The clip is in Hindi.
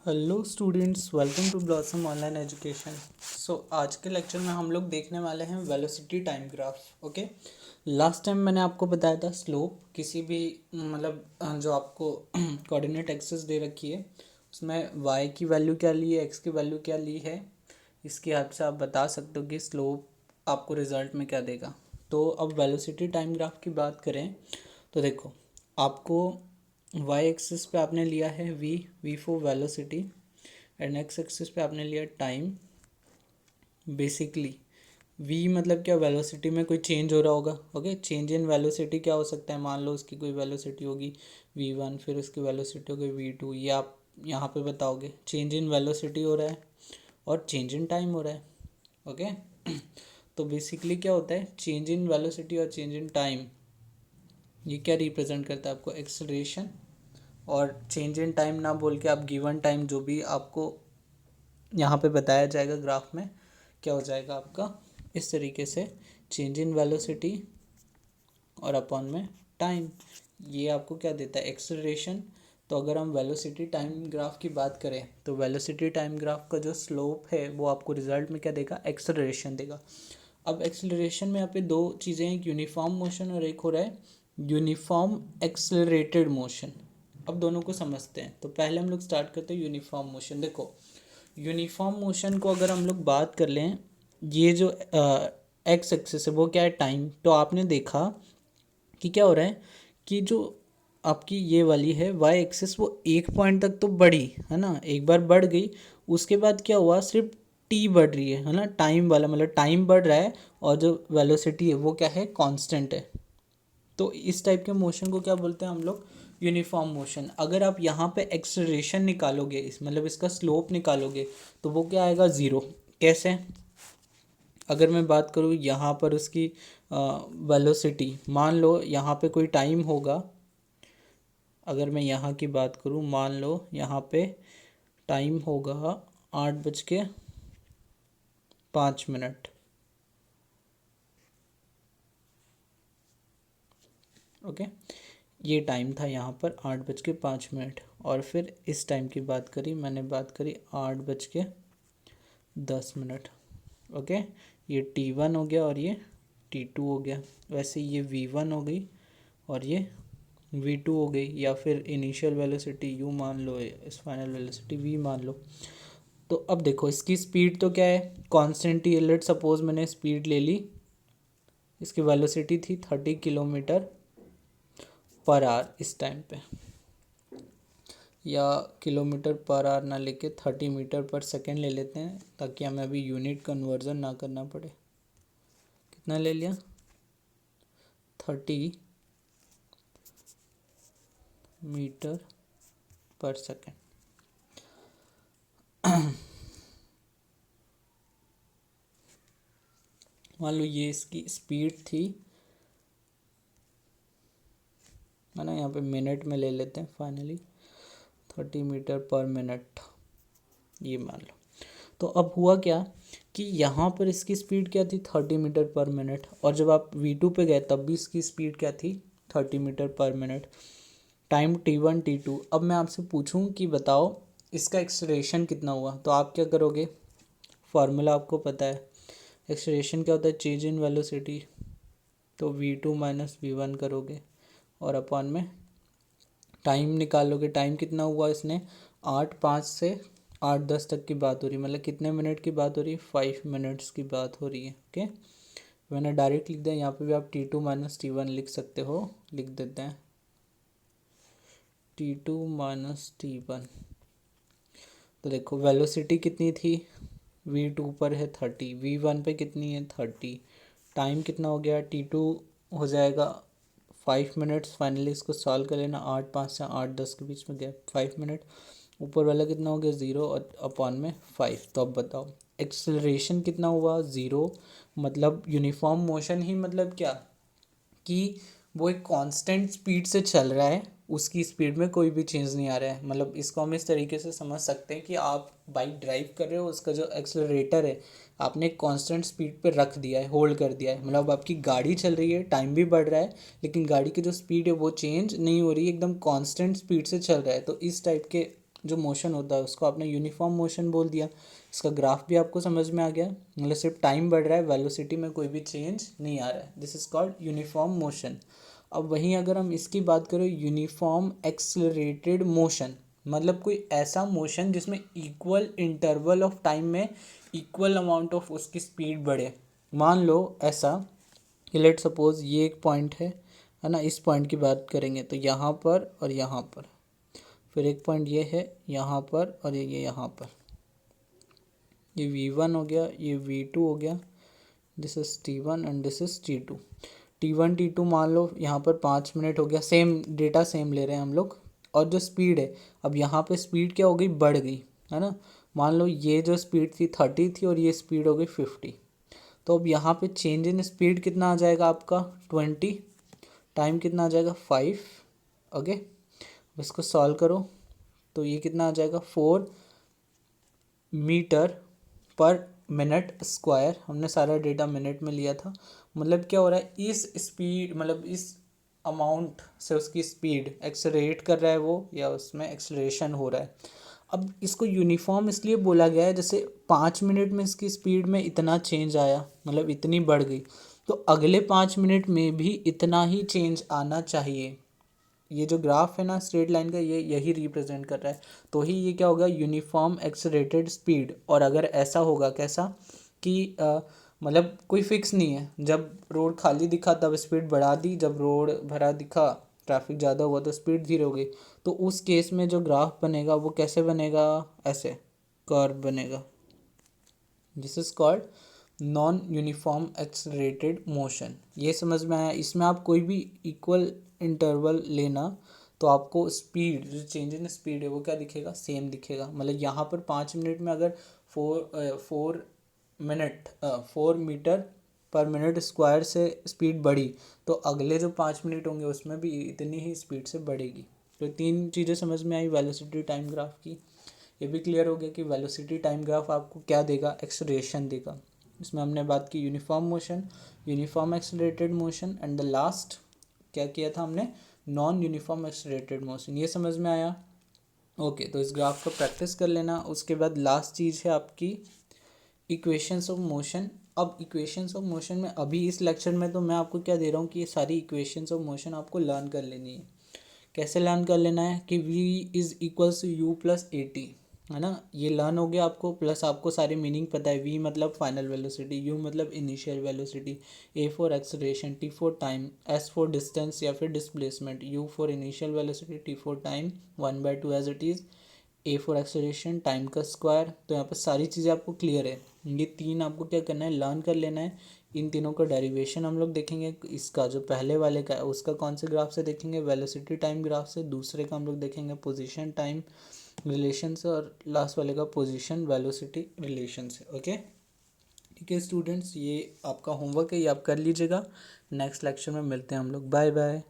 Hello students, welcome to Blossom online education. आज के लेक्चर में हम लोग देखने वाले हैं velocity time graph. Okay, last time मैंने आपको बताया था स्लोप किसी भी जो आपको कोऑर्डिनेट एक्सिस दे रखी है उसमें y की वैल्यू क्या ली है, x की वैल्यू क्या ली है, इसके हेल्प से आप बता सकते हो कि स्लोप आपको रिजल्ट में क्या देगा। तो अब वेलोसिटी टाइम ग्राफ की बात करें तो देखो, आपको वाई एक्सिस पे आपने लिया है V for velocity and X axis पे आपने लिया टाइम। बेसिकली वी मतलब क्या, वेलोसिटी में कोई चेंज हो रहा होगा। ओके, चेंज इन वेलोसिटी क्या हो सकता है, मान लो उसकी कोई वेलोसिटी होगी v1, फिर उसकी वेलोसिटी होगी v2, ये आप यहाँ पे बताओगे। चेंज इन वेलोसिटी हो रहा है और चेंज इन टाइम हो रहा है। ओके तो बेसिकली क्या होता है, चेंज इन वेलोसिटी और चेंज इन टाइम, ये क्या रिप्रेजेंट करता है आपको, एक्सेलरेशन। और चेंज इन टाइम ना बोल के आप गिवन टाइम जो भी आपको यहाँ पे बताया जाएगा ग्राफ में, क्या हो जाएगा आपका इस तरीके से, चेंज इन वेलोसिटी और अपॉन में टाइम, ये आपको क्या देता है, एक्सेलरेशन। तो अगर हम वेलोसिटी टाइम ग्राफ की बात करें तो वेलोसिटी टाइम ग्राफ का जो स्लोप है वो आपको रिजल्ट में क्या देगा, एक्सेलरेशन देगा। अब एक्सेलरेशन में यहाँ पे दो चीज़ें हैं, एक यूनिफॉर्म मोशन और एक हो रहा है यूनिफॉर्म एक्सेलरेटेड मोशन। अब दोनों को समझते हैं। तो पहले हम लोग स्टार्ट करते हैं यूनिफॉर्म मोशन। देखो, यूनिफॉर्म मोशन को अगर हम लोग बात कर लें, ये जो एक्स एक्सिस है वो क्या है, टाइम। तो आपने देखा कि क्या हो रहा है कि जो आपकी ये वाली है वाई एक्सिस वो एक पॉइंट तक तो बढ़ी है ना, एक बार बढ़ गई, उसके बाद क्या हुआ, सिर्फ टी बढ़ रही है ना, टाइम वाला मतलब टाइम बढ़ रहा है और जो वेलोसिटी है वो क्या है, कांस्टेंट है। तो इस टाइप के मोशन को क्या बोलते हैं हम लोग, यूनिफॉर्म मोशन। अगर आप यहाँ पे एक्सेलरेशन निकालोगे, इस मतलब इसका स्लोप निकालोगे, तो वो क्या आएगा, ज़ीरो। कैसे, अगर मैं बात करूँ यहाँ पर उसकी वेलोसिटी, मान लो यहाँ पे कोई टाइम होगा, अगर मैं यहाँ की बात करूँ, मान लो यहाँ पे टाइम होगा 8:05। ओके, ये टाइम था यहाँ पर 8:05। और फिर इस टाइम की बात करी, मैंने बात करी 8:10। ओके, ये T1 हो गया और ये T2 हो गया। वैसे ये V1 हो गई और ये V2 हो गई, या फिर इनिशियल वेलोसिटी U मान लो, इस फाइनल वेलोसिटी V मान लो। तो अब देखो, इसकी स्पीड तो क्या है, कांस्टेंट ही है। लेट सपोज मैंने स्पीड ले ली, इसकी वेलोसिटी थी 30 km/h इस टाइम पे, या km/h ना लेके 30 मीटर पर सेकेंड ले लेते हैं, ताकि हमें अभी यूनिट कन्वर्जन ना करना पड़े। कितना ले लिया, 30 मीटर पर सेकेंड। मान लो ये इसकी स्पीड थी, है ना, यहाँ पे मिनट में ले लेते हैं फाइनली, 30 मीटर पर मिनट, ये मान लो। तो अब हुआ क्या कि यहाँ पर इसकी स्पीड क्या थी, 30 मीटर पर मिनट, और जब आप V2 पे गए तब भी इसकी स्पीड क्या थी, 30 मीटर पर मिनट। Time T1 T2। अब मैं आपसे पूछूं कि बताओ इसका एक्सेलरेशन कितना हुआ, तो आप क्या करोगे, फार्मूला आपको पता है, एक्सेलरेशन क्या होता है, चेंज इन वेलोसिटी। तो V2 माइनस V1 करोगे और अपॉन में टाइम निकालोगे, टाइम कितना हुआ इसने, 8:05 से 8:10 तक की बात हो रही है, मतलब कितने मिनट की बात हो रही है, 5 मिनट्स की बात हो रही है। ओके, मैंने डायरेक्ट लिख दिया, यहाँ पे भी आप T2 माइनस T1 लिख सकते हो, लिख देते हैं T2 माइनस T1। तो देखो वेलोसिटी कितनी थी, V2 पर है 30, V1 पे कितनी है 30, टाइम कितना हो गया, T2 हो जाएगा 5 मिनट्स। फाइनली इसको सॉल्व कर लेना, 8:05 से 8:10 के बीच में गया 5 मिनट, ऊपर वाला कितना हो गया 0 और अपॉन में 5। तो अब बताओ एक्सेलरेशन कितना हुआ, 0। मतलब यूनिफॉर्म मोशन ही मतलब क्या, कि वो एक कांस्टेंट स्पीड से चल रहा है, उसकी स्पीड में कोई भी चेंज नहीं आ रहा है। मतलब इसको हम इस तरीके से समझ सकते हैं कि आप बाइक ड्राइव कर रहे हो, उसका जो एक्सेलरेटर है आपने एक कांस्टेंट स्पीड पे रख दिया है, होल्ड कर दिया है। मतलब आपकी गाड़ी चल रही है, टाइम भी बढ़ रहा है, लेकिन गाड़ी की जो स्पीड है वो चेंज नहीं हो रही है, एकदम कांस्टेंट स्पीड से चल रहा है। तो इस टाइप के जो मोशन होता है उसको आपने यूनिफॉर्म मोशन बोल दिया। इसका ग्राफ भी आपको समझ में आ गया, मतलब सिर्फ टाइम बढ़ रहा है, वेलोसिटी में कोई भी चेंज नहीं आ रहा है। This is called uniform motion. अब वहीं अगर हम इसकी बात करें यूनिफॉर्म एक्सलरेटेड मोशन, मतलब कोई ऐसा मोशन जिसमें इक्वल इंटरवल ऑफ टाइम में इक्वल अमाउंट ऑफ उसकी स्पीड बढ़े। मान लो ऐसा कि लेट सपोज ये एक पॉइंट है ना, इस पॉइंट की बात करेंगे तो यहाँ पर और यहाँ पर, फिर एक पॉइंट ये है यहाँ पर और ये यहाँ पर, ये V1 हो गया, ये V2 हो गया, this is T1 and this is T2। T1 T2 मान लो यहाँ पर 5 मिनट हो गया, सेम डेटा सेम ले रहे हैं हम लोग। और जो स्पीड है, अब यहाँ पे स्पीड क्या हो गई, बढ़ गई, है ना। मान लो ये जो स्पीड थी 30 थी और ये स्पीड हो गई 50। तो अब यहाँ पे चेंज इन स्पीड कितना आ जाएगा आपका 20, टाइम कितना आ जाएगा 5। ओके, इसको सॉल्व करो तो ये कितना आ जाएगा 4 मीटर पर मिनट स्क्वायर। हमने सारा डेटा मिनट में लिया था। मतलब क्या हो रहा है, इस स्पीड मतलब इस अमाउंट से उसकी स्पीड एक्सेलरेट कर रहा है वो, या उसमें एक्सेलरेशन हो रहा है। अब इसको यूनिफॉर्म इसलिए बोला गया है, जैसे 5 मिनट में इसकी स्पीड में इतना चेंज आया, मतलब इतनी बढ़ गई, तो अगले 5 मिनट में भी इतना ही चेंज आना चाहिए। ये जो ग्राफ है ना स्ट्रेट लाइन का, ये यही रिप्रेजेंट कर रहा है। तो ही ये क्या होगा, यूनिफॉर्म एक्सेलरेटेड स्पीड। और अगर ऐसा होगा कैसा कि मतलब कोई फिक्स नहीं है, जब रोड खाली दिखा तब स्पीड बढ़ा दी, जब रोड भरा दिखा ट्रैफिक ज़्यादा हुआ तो स्पीड धीरे हो गई। तो उस केस में जो ग्राफ बनेगा वो कैसे बनेगा, ऐसे कर्व बनेगा। This is called non uniform accelerated motion. ये समझ में आया। इसमें आप कोई भी इक्वल इंटरवल लेना तो आपको स्पीड, जो चेंज इन स्पीड है वो क्या दिखेगा, सेम दिखेगा। मतलब यहाँ पर 5 मिनट में अगर 4 मीटर पर मिनट स्क्वायर से स्पीड बढ़ी, तो अगले जो 5 मिनट होंगे उसमें भी इतनी ही स्पीड से बढ़ेगी। तो 3 चीज़ें समझ में आई वेलोसिटी टाइम ग्राफ की। ये भी क्लियर हो गया कि वेलोसिटी टाइम ग्राफ आपको क्या देगा, एक्सेलरेशन देगा। इसमें हमने बात की uniform motion, uniform accelerated motion, and the last क्या किया था हमने, नॉन यूनिफॉर्म एक्सेलरेटेड मोशन। ये समझ में आया। ओके, तो इस ग्राफ को प्रैक्टिस कर लेना। उसके बाद लास्ट चीज़ है आपकी इक्वेशंस ऑफ मोशन। अब इक्वेशंस ऑफ मोशन में अभी इस लेक्चर में तो मैं आपको क्या दे रहा हूँ कि ये सारी इक्वेशंस ऑफ मोशन आपको लर्न कर लेनी है। कैसे लर्न कर लेना है कि v is equals to U plus A T, है ना। ये लर्न हो गया आपको, प्लस आपको सारे मीनिंग पता है। v मतलब फाइनल वेलोसिटी, u मतलब initial velocity, a for acceleration, t for time, s for distance या फिर displacement, u for initial velocity, t for time 1/2 as it is, A for acceleration, time का स्क्वायर। तो यहाँ पर सारी चीज़ें आपको क्लियर है। ये 3 आपको क्या करना है, लर्न कर लेना है। इन तीनों का डेरिवेशन हम लोग देखेंगे। इसका जो पहले वाले का है उसका कौन से ग्राफ से देखेंगे, वेलोसिटी टाइम ग्राफ से। दूसरे का हम लोग देखेंगे पोजीशन टाइम रिलेशन से, और लास्ट वाले का पोजीशन वेलोसिटी रिलेशन से। ओके, ठीक है स्टूडेंट्स, ये आपका होमवर्क है, ये आप कर लीजिएगा। नेक्स्ट लेक्चर में मिलते हैं हम लोग। Bye bye.